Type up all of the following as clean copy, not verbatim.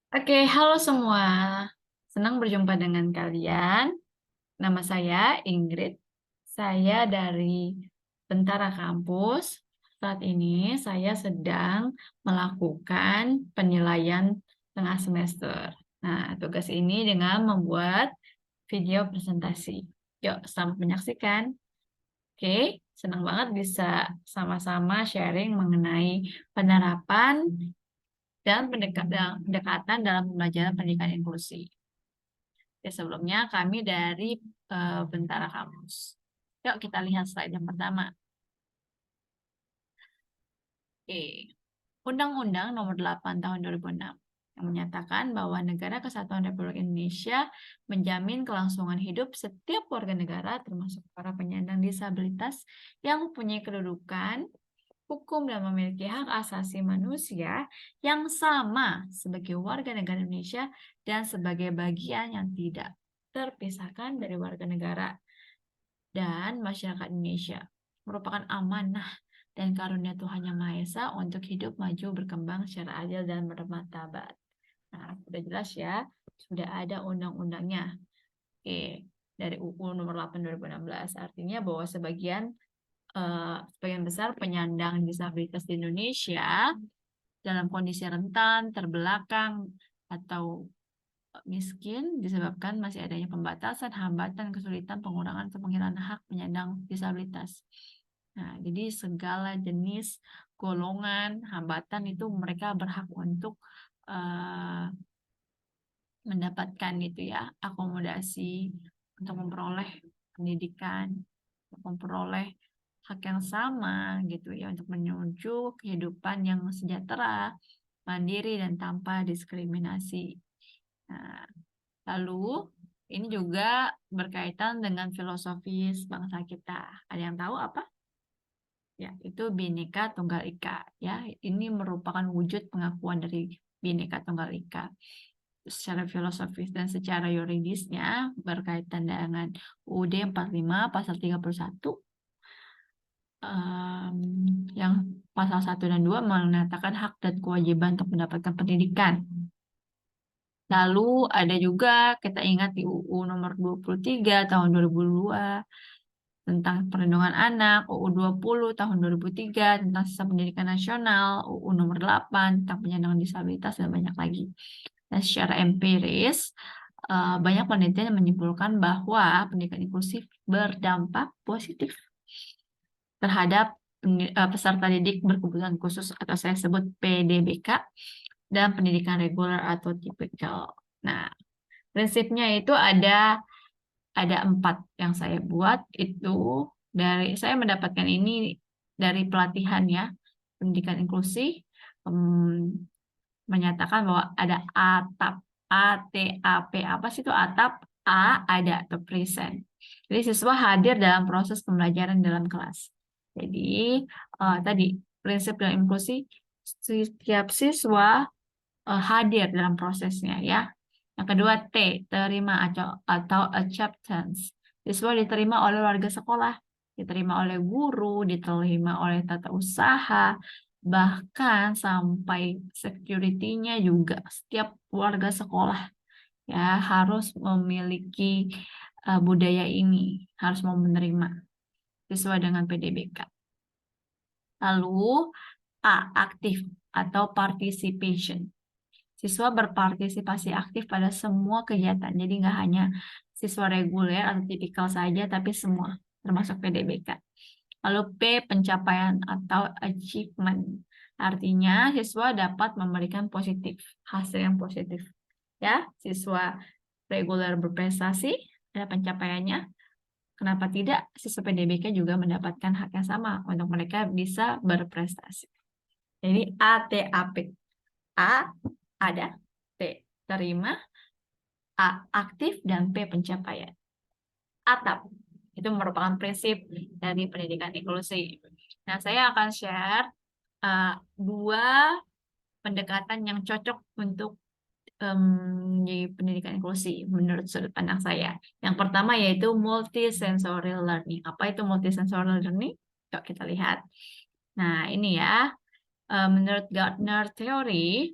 Oke, halo semua. Senang berjumpa dengan kalian. Nama saya Ingrid. Saya dari Bentara Kampus. Saat ini saya sedang melakukan penilaian tengah semester. Nah, tugas ini dengan membuat video presentasi. Yuk, selamat menyaksikan. Oke, senang banget bisa sama-sama sharing mengenai penerapan dan pendekatan dalam pembelajaran pendidikan inklusi. Ya, sebelumnya kami dari Bentara Kampus. Yuk kita lihat slide yang pertama. Oke. Undang-Undang Nomor 8 Tahun 2006 yang menyatakan bahwa Negara Kesatuan Republik Indonesia menjamin kelangsungan hidup setiap warga negara termasuk para penyandang disabilitas yang mempunyai kedudukan hukum dan memiliki hak asasi manusia yang sama sebagai warga negara Indonesia dan sebagai bagian yang tidak terpisahkan dari warga negara dan masyarakat Indonesia. Merupakan amanah dan karunia Tuhan Yang Maha Esa untuk hidup maju berkembang secara adil dan bermartabat. Nah, sudah jelas ya, sudah ada undang-undangnya. Oke, dari UU nomor 8 2016. Artinya bahwa sebagian besar penyandang disabilitas di Indonesia dalam kondisi rentan, terbelakang, atau miskin disebabkan masih adanya pembatasan, hambatan, kesulitan, pengurangan, atau penghilangan hak penyandang disabilitas. Nah, jadi segala jenis golongan hambatan itu mereka berhak untuk mendapatkan itu ya akomodasi untuk memperoleh pendidikan, untuk memperoleh hak yang sama gitu ya untuk menuju kehidupan yang sejahtera, mandiri dan tanpa diskriminasi. Nah, lalu ini juga berkaitan dengan filosofis bangsa kita. Ada yang tahu apa? Ya, itu Bhinneka Tunggal Ika. Ya, ini merupakan wujud pengakuan dari Bhinneka Tunggal Ika. Secara filosofis dan secara yuridisnya berkaitan dengan UUD 45 pasal 31 yang pasal 1 dan 2 mengatakan hak dan kewajiban untuk mendapatkan pendidikan. Lalu ada juga kita ingat di UU nomor 23 tahun 2002 tentang perlindungan anak, UU 20 tahun 2003 tentang sistem pendidikan nasional, UU nomor 8 tentang penyandang disabilitas dan banyak lagi. Dan secara empiris, banyak penelitian yang menyimpulkan bahwa pendidikan inklusif berdampak positif terhadap peserta didik berkebutuhan khusus atau saya sebut PDBK dan pendidikan reguler atau tipikal. Nah, prinsipnya itu ada 4 yang saya buat itu dari saya mendapatkan ini dari pelatihan ya pendidikan inklusi menyatakan bahwa ada ATAP ATAP apa sih itu ATAP ada atau present. Jadi siswa hadir dalam proses pembelajaran dalam kelas. Jadi tadi prinsip dalam inklusi setiap siswa hadir dalam prosesnya ya. Yang kedua T, terima atau acceptance. Siswa diterima oleh warga sekolah, diterima oleh guru, diterima oleh tata usaha, bahkan sampai security-nya juga setiap warga sekolah ya harus memiliki budaya ini, harus mau menerima sesuai dengan PDBK. Lalu A, aktif atau participation. Siswa berpartisipasi aktif pada semua kegiatan. Jadi nggak hanya siswa reguler atau tipikal saja, tapi semua, termasuk PDBK. Lalu P, pencapaian atau achievement. Artinya siswa dapat memberikan positif, hasil yang positif. Ya, siswa reguler berprestasi, ada pencapaiannya. Kenapa tidak siswa PDBK juga mendapatkan hak yang sama untuk mereka bisa berprestasi. Jadi ATAP. A ada, T terima, A aktif, dan P pencapaian. ATAP itu merupakan prinsip dari pendidikan inklusi. Nah, saya akan share 2 pendekatan yang cocok untuk di pendidikan inklusi menurut sudut pandang saya. Yang pertama yaitu multisensorial learning. Apa itu multisensorial learning? Yuk kita lihat. Nah, ini ya, menurut Gardner Theory,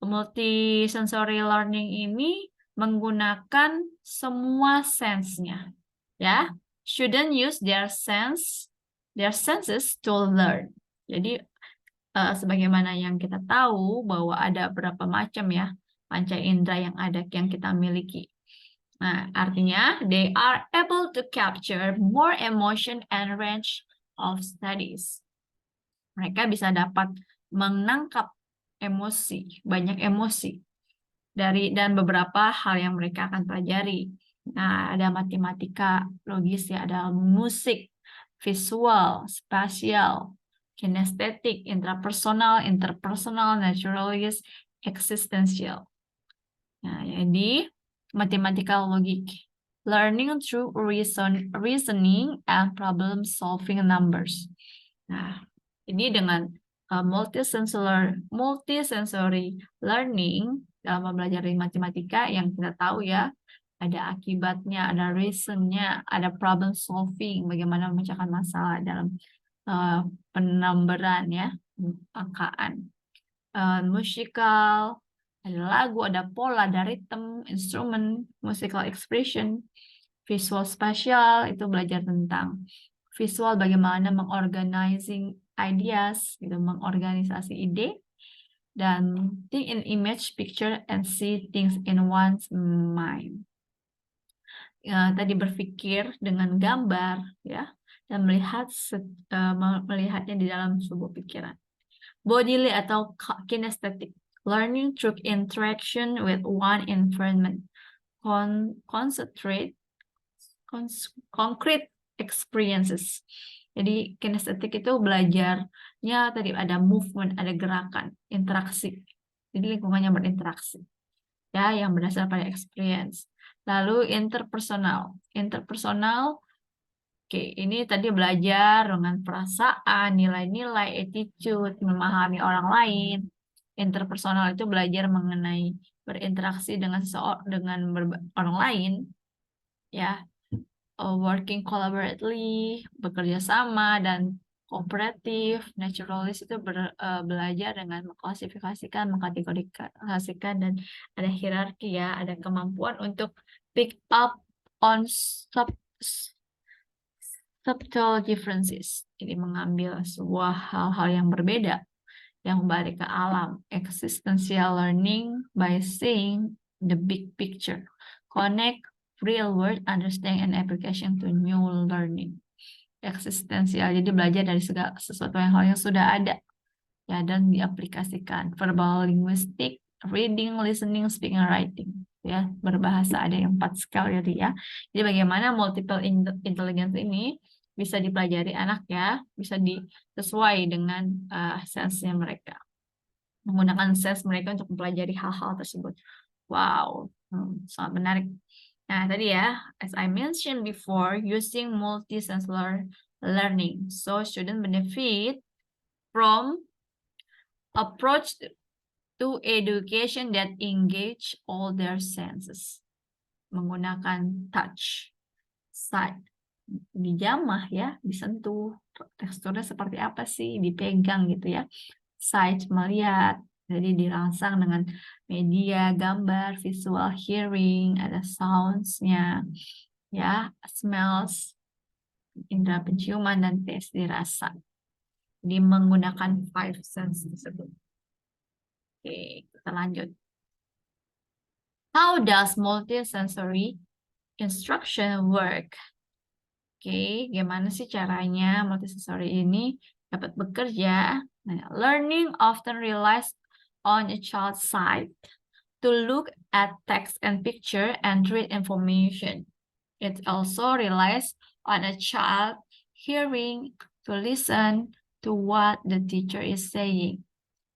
Multisensory learning ini menggunakan semua sense-nya, ya. Shouldn't use their senses to learn. Jadi sebagaimana yang kita tahu bahwa ada berapa macam ya panca indera yang kita miliki. Nah, artinya they are able to capture more emotion and range of studies. Mereka bisa dapat menangkap emosi, banyak emosi dan beberapa hal yang mereka akan pelajari. Nah, ada matematika, logis ya, ada musik, visual, spasial, kinestetik, intrapersonal, interpersonal, naturalist, existential. Nah, jadi mathematical logic, learning through reasoning and problem solving numbers. Nah, ini dengan multisensory learning dalam mempelajari matematika yang kita tahu ya, ada akibatnya, ada reasonnya, ada problem solving, bagaimana memecahkan masalah dalam penambaran ya, angkaan. Musikal, ada lagu, ada pola, ada rhythm, instrumen, musical expression, visual spatial, itu belajar tentang visual, bagaimana mengorganizing ideas, gitu, mengorganisasi ide, dan think in image, picture, and see things in one's mind. Tadi berpikir dengan gambar, ya, dan melihatnya di dalam sebuah pikiran. Bodily atau kinesthetic, learning through interaction with one environment. Concrete experiences. Jadi kinesthetic itu belajarnya tadi ada movement, ada gerakan, interaksi. Jadi lingkungannya berinteraksi. Ya, yang berdasar pada experience. Lalu interpersonal. Oke, ini tadi belajar dengan perasaan, nilai-nilai, attitude, memahami orang lain. Interpersonal itu belajar mengenai berinteraksi dengan orang lain, ya, working collaboratively, bekerja sama dan kooperatif. Naturalist itu belajar dengan mengklasifikasikan, mengkategorikan, dan ada hierarki ya, ada kemampuan untuk pick up on subtle differences. Jadi mengambil sebuah hal-hal yang berbeda, yang kembali ke alam. Existential learning by seeing the big picture. Connect real world understanding and application to new learning. Eksistensial, jadi belajar dari sesuatu hal yang sudah ada ya dan diaplikasikan. Verbal linguistic, reading, listening, speaking, writing, ya, berbahasa, ada yang 4 skill ya. Jadi bagaimana multiple intelligence ini bisa dipelajari anak ya, bisa sesuai dengan sense-nya mereka, menggunakan sense mereka untuk mempelajari hal-hal tersebut. Wow, sangat menarik. Nah, tadi ya, as I mentioned before, using multisensory learning. So, student benefit from approach to education that engage all their senses. Menggunakan touch, sight, dijamah ya, disentuh, teksturnya seperti apa sih, dipegang gitu ya. Sight, melihat, jadi dirangsang dengan media, gambar, visual, hearing, ada sounds-nya, ya, smells, indera penciuman, dan taste, dirasa. Jadi menggunakan 5 sense tersebut. Oke, kita lanjut. How does multisensory instruction work? Oke, gimana sih caranya multisensory ini dapat bekerja? Nah, learning often relies on a child's sight to look at text and picture and read information. It also relies on a child hearing to listen to what the teacher is saying.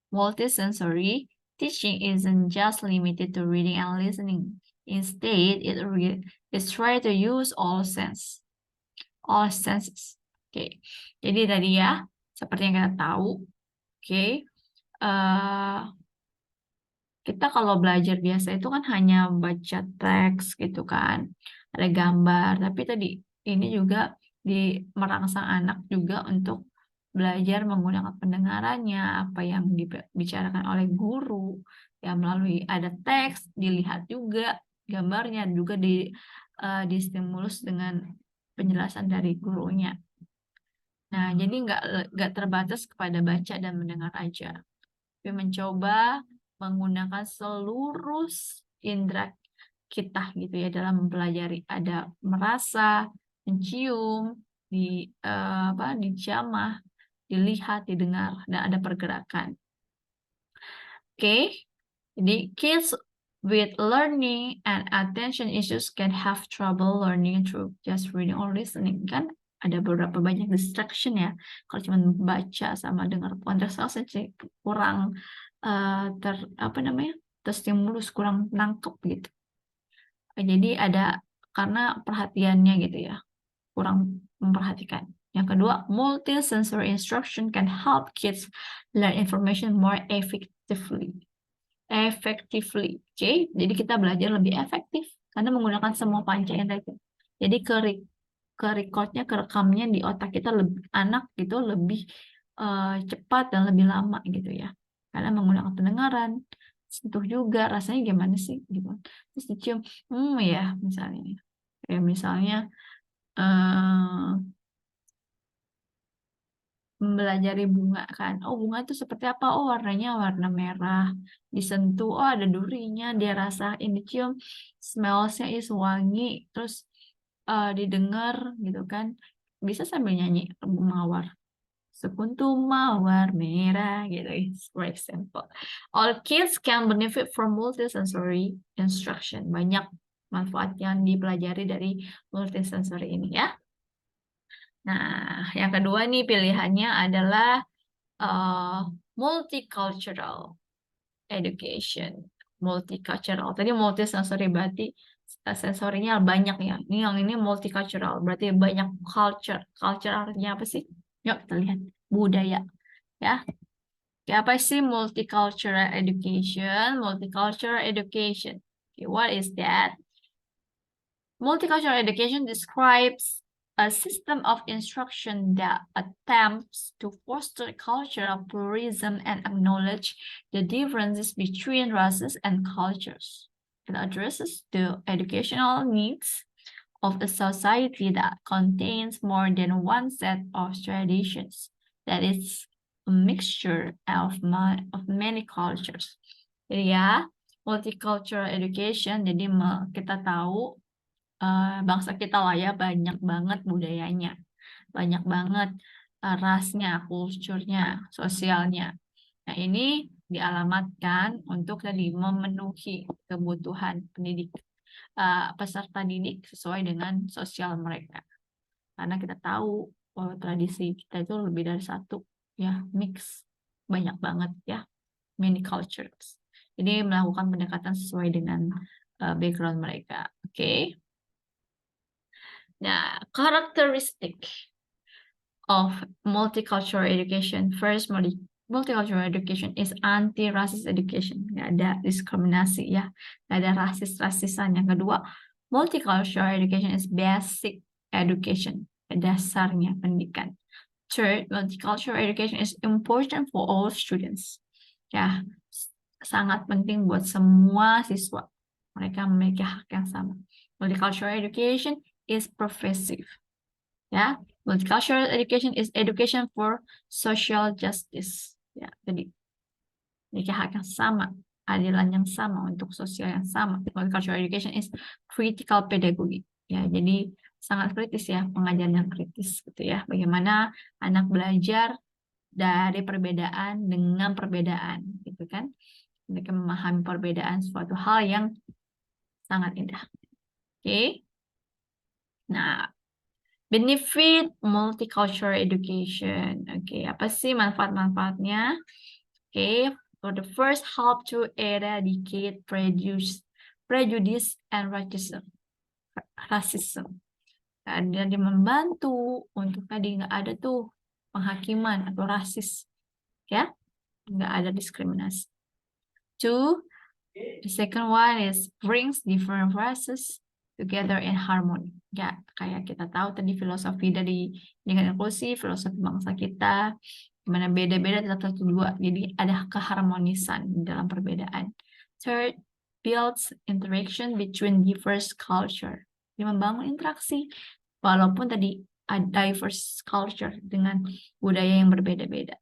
Multisensory teaching isn't just limited to reading and listening. Instead, it tries to use all senses. Oke, jadi tadi ya, seperti yang kita tahu, oke, kita kalau belajar biasa itu kan hanya baca teks gitu kan, ada gambar, tapi tadi ini juga merangsang anak juga untuk belajar menggunakan pendengarannya, apa yang dibicarakan oleh guru, ya melalui ada teks, dilihat juga gambarnya, juga distimulus dengan penjelasan dari gurunya. Nah, jadi nggak terbatas kepada baca dan mendengar aja, tapi mencoba menggunakan seluruh indera kita gitu ya dalam mempelajari. Ada merasa, mencium, dijamah, dilihat, didengar, dan ada pergerakan. Oke, jadi kids with learning and attention issues can have trouble learning through just reading or listening. Kan ada beberapa banyak distraction ya. Kalau cuma baca sama dengar konsentrasi kurang terstimulus, kurang nangkep gitu. Jadi ada karena perhatiannya gitu ya, kurang memperhatikan. Yang kedua, multi-sensory instruction can help kids learn information more effectively. Oke? Jadi kita belajar lebih efektif karena menggunakan semua panca indera. Jadi ke rekamnya di otak kita anak gitu lebih cepat dan lebih lama gitu ya. Karena menggunakan pendengaran, sentuh juga rasanya gimana sih gitu. Terus dicium, ya misalnya. Kayak misalnya mempelajari bunga kan. Oh, bunga itu seperti apa? Oh, warnanya warna merah. Disentuh, oh ada durinya, dia rasain, dicium, smellsnya is wangi, terus didengar gitu kan. Bisa sambil nyanyi mawar. Sekuntum mawar merah gitu. It's for example. All kids can benefit from multisensory instruction. Banyak manfaat yang dipelajari dari multisensory ini ya. Nah, yang kedua nih pilihannya adalah multicultural education. Multicultural. Tadi multisensory berarti sensorinya banyak ya. Yang ini multicultural berarti banyak culture. Culture artinya apa sih? Yuk kita lihat. Budaya. Ya. Apa sih multicultural education? Multicultural education. Okay, what is that? Multicultural education describes a system of instruction that attempts to foster a culture of pluralism and acknowledge the differences between races and cultures. It addresses the educational needs of a society that contains more than one set of traditions, that is a mixture of many cultures. Jadi ya, multicultural education, jadi kita tahu bangsa kita lah ya banyak banget budayanya, banyak banget rasnya, kulturnya, sosialnya. Nah ini dialamatkan untuk tadi memenuhi kebutuhan peserta didik sesuai dengan sosial mereka. Karena kita tahu bahwa tradisi kita itu lebih dari satu, ya mix, banyak banget ya, many cultures. Jadi melakukan pendekatan sesuai dengan background mereka. Oke. Nah, karakteristik of multicultural education. First, multicultural education is anti-racist education. Nggak ada diskriminasi ya. Nggak ada rasis-rasisan. Yang kedua, multicultural education is basic education. Dasarnya pendidikan. Third, multicultural education is important for all students. Ya, sangat penting buat semua siswa. Mereka memiliki hak yang sama. Multicultural education is pervasive. Ya, multicultural education is education for social justice. Ya, jadi memiliki hak yang sama, adilan yang sama untuk sosial yang sama. Multicultural education is critical pedagogy. Ya, jadi sangat kritis ya, pengajaran yang kritis gitu ya. Bagaimana anak belajar dari perbedaan dengan perbedaan, gitu kan? Mereka memahami perbedaan suatu hal yang sangat indah. Oke. Nah, benefit multicultural education. Oke, apa sih manfaat-manfaatnya? Oke, for the first, help to eradicate prejudice and racism. Dan dia membantu untuk tadi nggak ada tuh penghakiman atau rasis, ya, nggak ada diskriminasi. Two, the second one is brings different races together in harmony. Ya, kayak kita tahu tadi filosofi dari pendidikan inklusif, filosofi bangsa kita, dimana beda-beda tetap satu dua. Jadi ada keharmonisan di dalam perbedaan. Third, builds interaction between diverse culture. Dia membangun interaksi, walaupun tadi ada diverse culture dengan budaya yang berbeda-beda.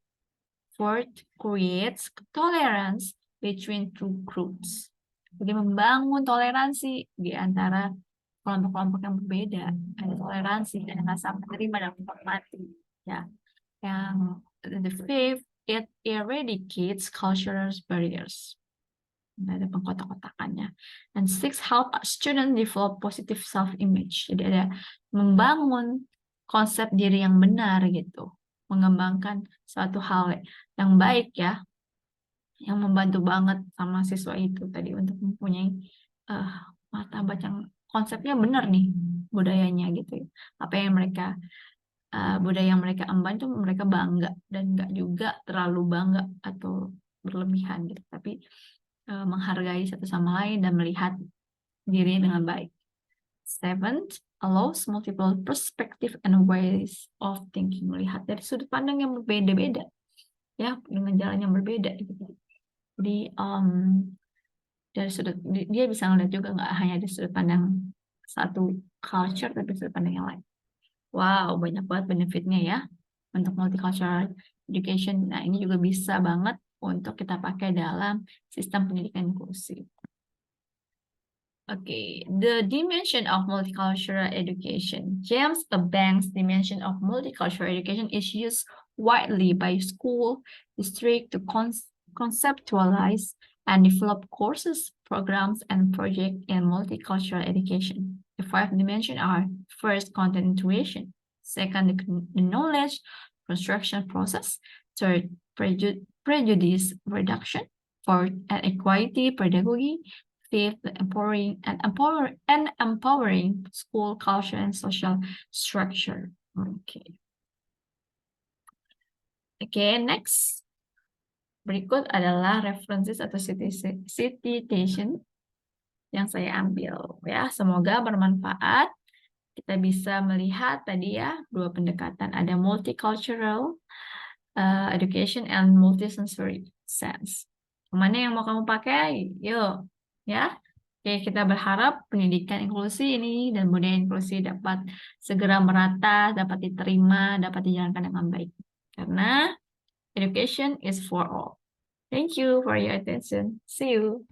Fourth, creates tolerance between two groups. Jadi membangun toleransi di antara kelompok-kelompok yang berbeda, ada toleransi, ada rasa menerima dan menghormati. Ya, yang the fifth, it eradicates cultural barriers. Ada pengkotak-kotakannya. And six, help student develop positive self-image. Jadi ada membangun konsep diri yang benar gitu, mengembangkan suatu hal yang baik ya, yang membantu banget sama siswa itu tadi untuk mempunyai martabat yang konsepnya benar nih budayanya gitu ya. Apa yang mereka budaya yang mereka emban itu mereka bangga dan nggak juga terlalu bangga atau berlebihan gitu, tapi menghargai satu sama lain dan melihat diri dengan baik. Seventh, allows multiple perspective and ways of thinking, melihat dari sudut pandang yang berbeda-beda ya, dengan jalan yang berbeda gitu. Jadi dari sudut dia bisa ngeliat juga nggak hanya di sudut pandang satu culture tapi sudut pandang yang lain. Wow, banyak banget benefitnya ya untuk multicultural education. Nah, ini juga bisa banget untuk kita pakai dalam sistem pendidikan inklusif. Okay, the dimension of multicultural education. James Bank's dimension of multicultural education is used widely by school district to conceptualize and develop courses, programs, and projects in multicultural education. The five dimensions are: first, content integration; second, the knowledge construction process; third, prejudice reduction; fourth, equality pedagogy; fifth, empowering school culture and social structure. Okay, next. Berikut adalah references atau citation yang saya ambil ya. Semoga bermanfaat. Kita bisa melihat tadi ya dua pendekatan, ada multicultural education and multisensory sense. Mana yang mau kamu pakai? Yuk, ya. Oke, kita berharap pendidikan inklusi ini dan budaya inklusi dapat segera merata, dapat diterima, dapat dijalankan dengan baik. Karena education is for all. Thank you for your attention. See you.